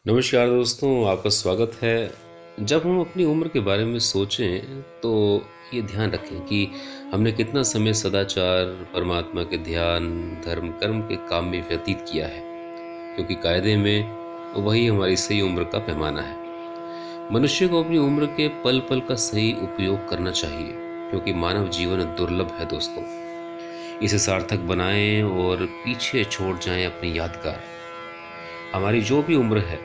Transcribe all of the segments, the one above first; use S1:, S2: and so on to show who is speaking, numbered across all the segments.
S1: नमस्कार दोस्तों, आपका स्वागत है। जब हम अपनी उम्र के बारे में सोचें तो ये ध्यान रखें कि हमने कितना समय सदाचार, परमात्मा के ध्यान, धर्म, कर्म के काम में व्यतीत किया है, क्योंकि कायदे में वही हमारी सही उम्र का पैमाना है। मनुष्य को अपनी उम्र के पल पल का सही उपयोग करना चाहिए, क्योंकि मानव जीवन दुर्लभ है दोस्तों। इसे सार्थक बनाएं और पीछे छोड़ जाएं अपनी यादगार। हमारी जो भी उम्र है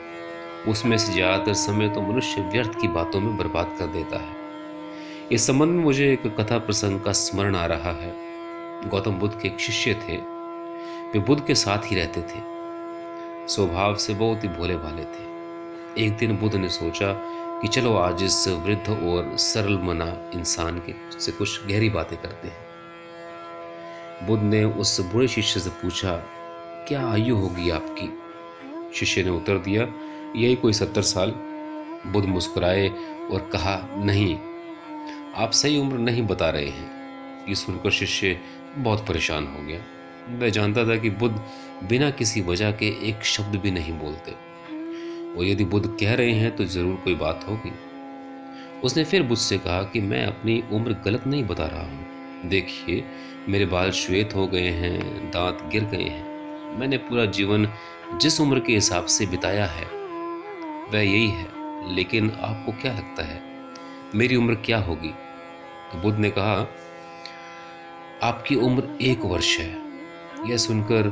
S1: उसमें से ज्यादातर समय तो मनुष्य व्यर्थ की बातों में बर्बाद कर देता है। इस संबंध में मुझे एक कथा प्रसंग का स्मरण आ रहा है। गौतम बुद्ध के एक शिष्य थे। वे बुद्ध के साथ ही रहते थे। स्वभाव से बहुत ही भोले भाले थे। एक दिन बुद्ध ने सोचा कि चलो आज इस वृद्ध और सरल मना इंसान के से कुछ गहरी बातें करते हैं। बुद्ध ने उस बूढ़े शिष्य से पूछा, क्या आयु होगी आपकी? शिष्य ने उत्तर दिया, यही कोई 70 साल। बुद्ध मुस्कुराए और कहा, नहीं, आप सही उम्र नहीं बता रहे हैं। ये सुनकर शिष्य बहुत परेशान हो गया। वह जानता था कि बुद्ध बिना किसी वजह के एक शब्द भी नहीं बोलते, और यदि बुद्ध कह रहे हैं तो जरूर कोई बात होगी। उसने फिर बुद्ध से कहा कि मैं अपनी उम्र गलत नहीं बता रहा हूँ। देखिए, मेरे बाल श्वेत हो गए हैं, दांत गिर गए हैं। मैंने पूरा जीवन जिस उम्र के हिसाब से बिताया है वह यही है। लेकिन आपको क्या लगता है मेरी उम्र क्या होगी? तो बुद्ध ने कहा, आपकी उम्र 1 वर्ष है। यह सुनकर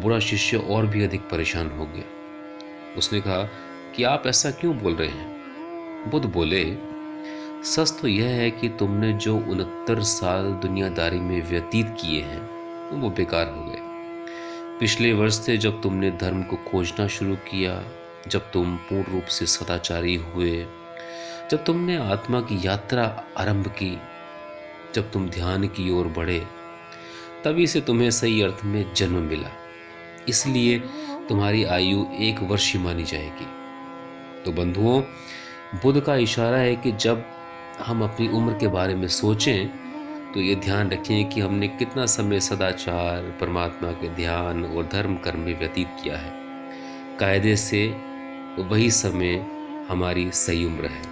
S1: बुरा शिष्य और भी अधिक परेशान हो गया। उसने कहा कि आप ऐसा क्यों बोल रहे हैं? बुद्ध बोले, सच तो यह है कि तुमने जो 69 साल दुनियादारी में व्यतीत किए हैं वो बेकार हो गए। पिछले वर्ष थे जब तुमने धर्म को खोजना शुरू किया, जब तुम पूर्ण रूप से सदाचारी हुए, जब तुमने आत्मा की यात्रा आरंभ की, जब तुम ध्यान की ओर बढ़े, तभी से तुम्हें सही अर्थ में जन्म मिला। इसलिए तुम्हारी आयु 1 वर्ष ही मानी जाएगी। तो बंधुओं, बुद्ध का इशारा है कि जब हम अपनी उम्र के बारे में सोचें तो ये ध्यान रखें कि हमने कितना समय सदाचार, परमात्मा के ध्यान और धर्म कर्म में व्यतीत किया है। कायदे से वही समय हमारी सही उम्र है।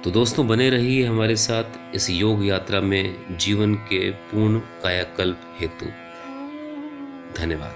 S1: तो दोस्तों, बने रहिए हमारे साथ इस योग यात्रा में जीवन के पूर्ण कायाकल्प हेतु। धन्यवाद।